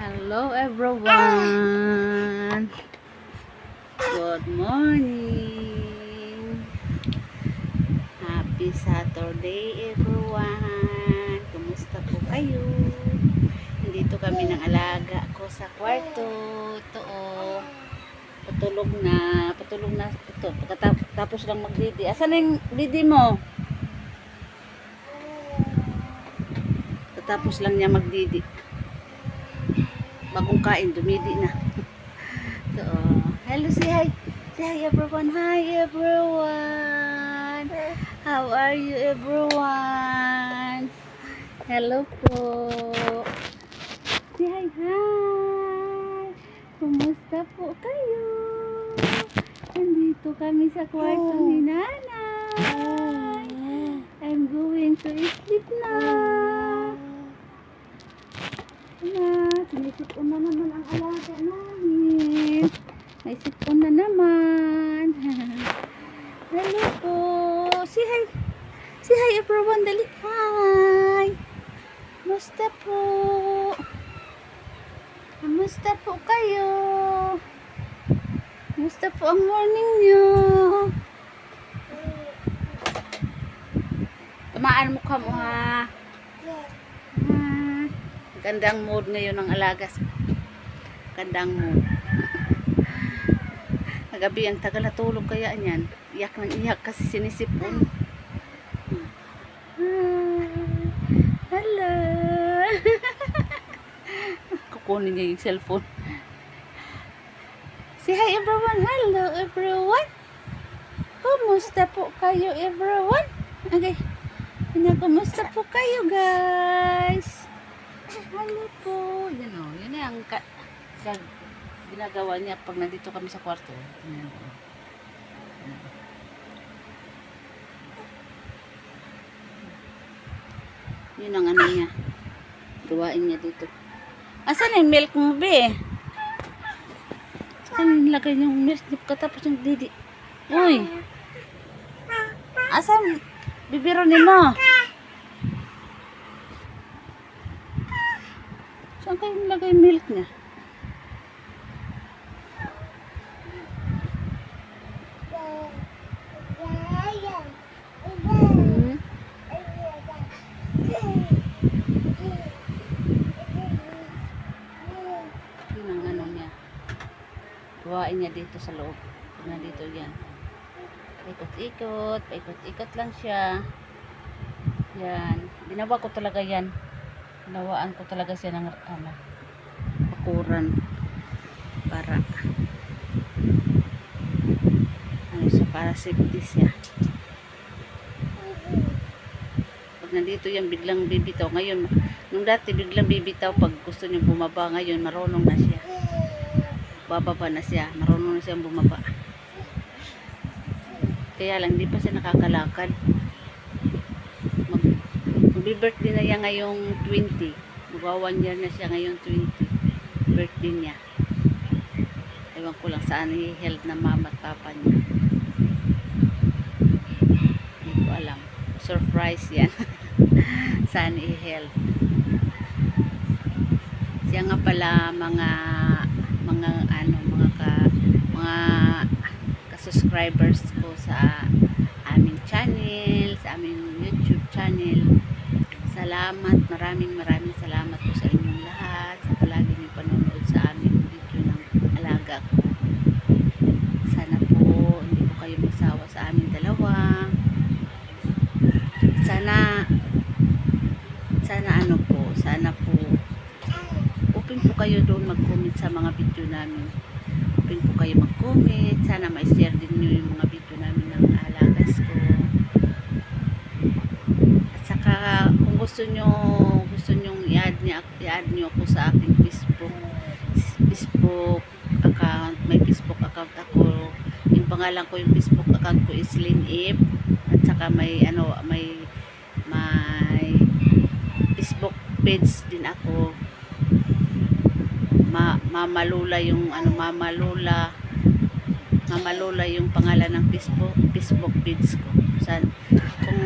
Hello everyone. Good morning. Happy Saturday everyone. Kumusta po kayo? Nandito kami ng alaga ko sa kwarto. Ito oh. Patulog na. Ito. Pagkatapos lang magdidi. Asan na yung didi mo? Tapos lang niya magdidi. Bagong kain, dumidi na. So, hello, say hi. Say hi everyone. Hi everyone. How are you everyone? Hello po. Say hi, hi. Kumusta po kayo? Nandito kami sa kwarto ni Nanay. I'm going to sleep na. May sipon na naman ang alaga namin. May sipon na naman. Hello po. Say hi. Say hi everyone. Dali. Hi. Kamusta po? Kamusta po kayo? Kamusta po ang morning nyo? Tamaan mo ka mo ha. Gandang mood ngayon ng alagas. Gandang mood. Nagabi ang tagal na tulog kaya niyan. Iyak ng iyak kasi sinisipon. Hello. Kukunin niya yung cellphone. Say hi everyone. Hello everyone. Kumusta po kayo everyone? Okay. Kumusta po kayo guys? Hello po. Yan o. Yun na yung ginagawa niya pag nandito kami sa kwarto. Yun ang ano niya. Gawain niya dito. Asan yung milk mo be? Saan nilagay yung milk? Katapos yung didi. Uy. Asan bibiro ni mo? Saan kayo nilagay milk niya? Yun ang ano niya. Gawain niya dito sa loob. Nandito yan. Paikot-ikot. Paikot-ikot lang siya. Yan. Ginawa ko talaga yan. Nawaan ko talaga siya ng bakuran para para safety siya. Pag nandito yan biglang bibitaw ngayon, nung dati biglang bibitaw pag gusto niya bumaba, ngayon marunong na siya, bababa na siya, marunong na siya bumaba, kaya lang di pa siya nakakalakad. Birthday na niya ngayong 20. Magwa 1 year na siya ngayong 20. Birthday niya. Ewan ko lang saan i-held na mama at papa niya. Hindi ko alam. Surprise yan. Saan i-held. Siya nga pala mga ka-subscribers ko sa aming channel, sa aming YouTube channel. Salamat, maraming salamat po sa inyong lahat sa palagi niyong panonood sa aming video ng alaga ko. Sana po hindi po kayo magsawa sa aming dalawa. Sana open po kayo doon mag-comment sa mga video namin. Open po kayo mag-comment. Sana ma-share din niyo yung mga video namin ng alagas ko. At saka kung gusto nyo i-add nyo ako sa aking Facebook account. May Facebook account ako. Yung pangalan ko, yung Facebook account ko is Lynn Ip. At saka may Facebook page din ako. Mama Lola yung Mama Lola yung pangalan ng Facebook page ko. Kung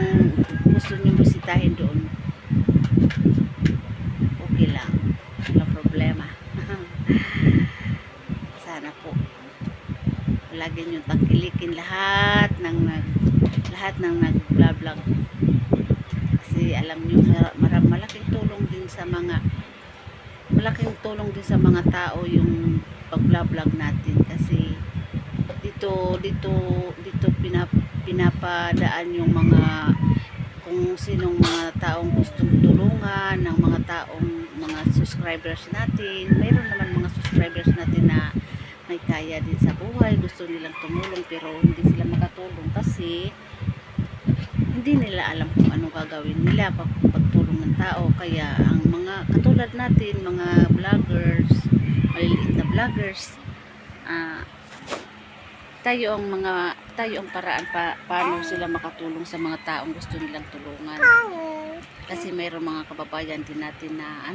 gusto nyo bisitahin doon, okay lang, wala problema. palagi nyo tangkilikin lahat ng nag-vlog. Kasi alam nyo, malaking tulong din sa mga tao yung pag-vlog natin, kasi dito pinapadaan yung mga kung sinong mga taong gustong tulungan ng mga subscribers natin. Mayroon naman mga subscribers natin na may kaya din sa buhay, gusto nilang tumulong pero hindi sila makatulong kasi hindi nila alam kung anong gagawin nila pagtulong ng tao. Kaya ang mga katulad natin, mga vloggers, maliliit na vloggers, tayo ang paraan paano sila makatulong sa mga taong gusto nilang tulungan. Kasi mayroong mga kababayan din natin na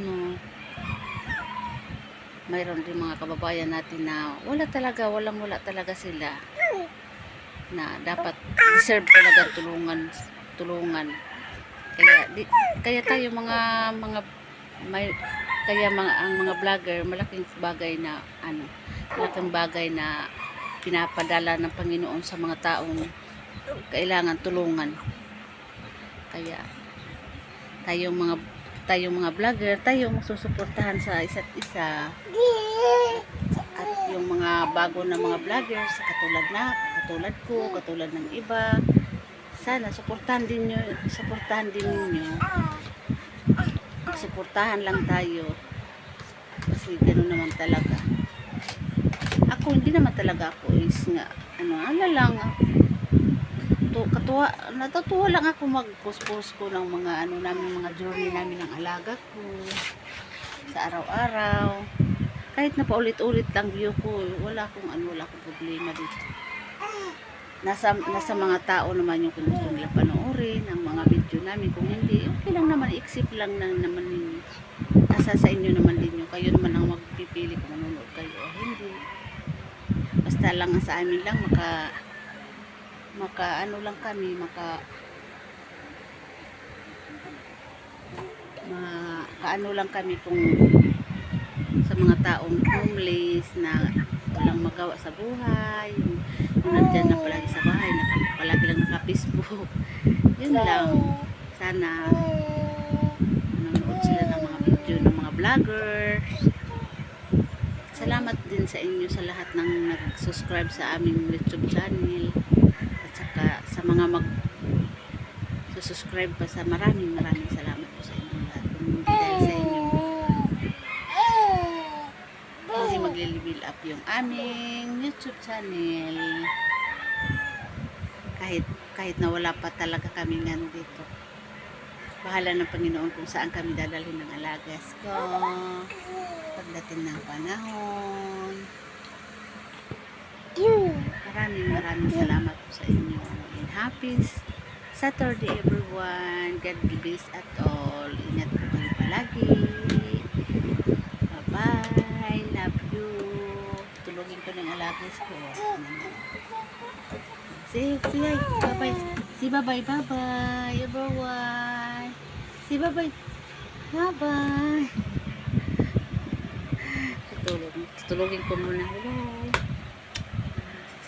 mayroon din mga kababayan natin na wala talaga sila, na dapat deserve talaga tulungan. Kaya tayo ang mga vlogger, malaking bagay na pinapadala ng Panginoon sa mga taong kailangan tulungan. Kaya tayong mga vlogger, tayong susuportahan sa isa't isa. At yung mga bago na mga vloggers, katulad ko, katulad ng iba, sana suportahan din ninyo. Suportahan lang tayo. Kasi ganoon naman talaga. Hindi naman talaga ako is nga, natutuwa lang ako mag-post ko ng mga mga journey namin ng alaga ko sa araw-araw. Kahit na paulit-ulit lang view ko, wala akong problema dito. Nasa mga tao naman yung kung gusto nila panoorin ang mga video namin. Kung hindi, okay lang naman, i-accept lang naman ninyo. Nasa sa inyo naman din yun. Kayo naman ang magpipili kung manonood kayo o hindi. Basta lang sa amin lang kami kung sa mga taong homeless na walang magawa sa buhay, yung nandyan na palagi sa bahay, palagi lang naka-Facebook. Yun lang. Sana nanonood sila ng mga video ng mga vloggers. Salamat din sa inyo sa lahat ng nag-subscribe sa aming YouTube channel, at saka sa mga mag-subscribe pa, sa maraming salamat po sa inyo lahat. Kung hindi dahil sa inyo, hindi magle-level up yung aming YouTube channel. Kahit na wala pa talaga kami dito. Bahala ng Panginoon kung saan kami dadalhin ng alagas ko pagdating ng panahon. Maraming salamat po sa inyo. And happy Saturday everyone. God bless at all. Ingat po kayo palagi. Bye-bye. Love you. Tulungin ko ng alagas ko. Say bye-bye. Si bye-bye everyone. Si bye-bye. Bye-bye. Tulungin ko muna. Bye.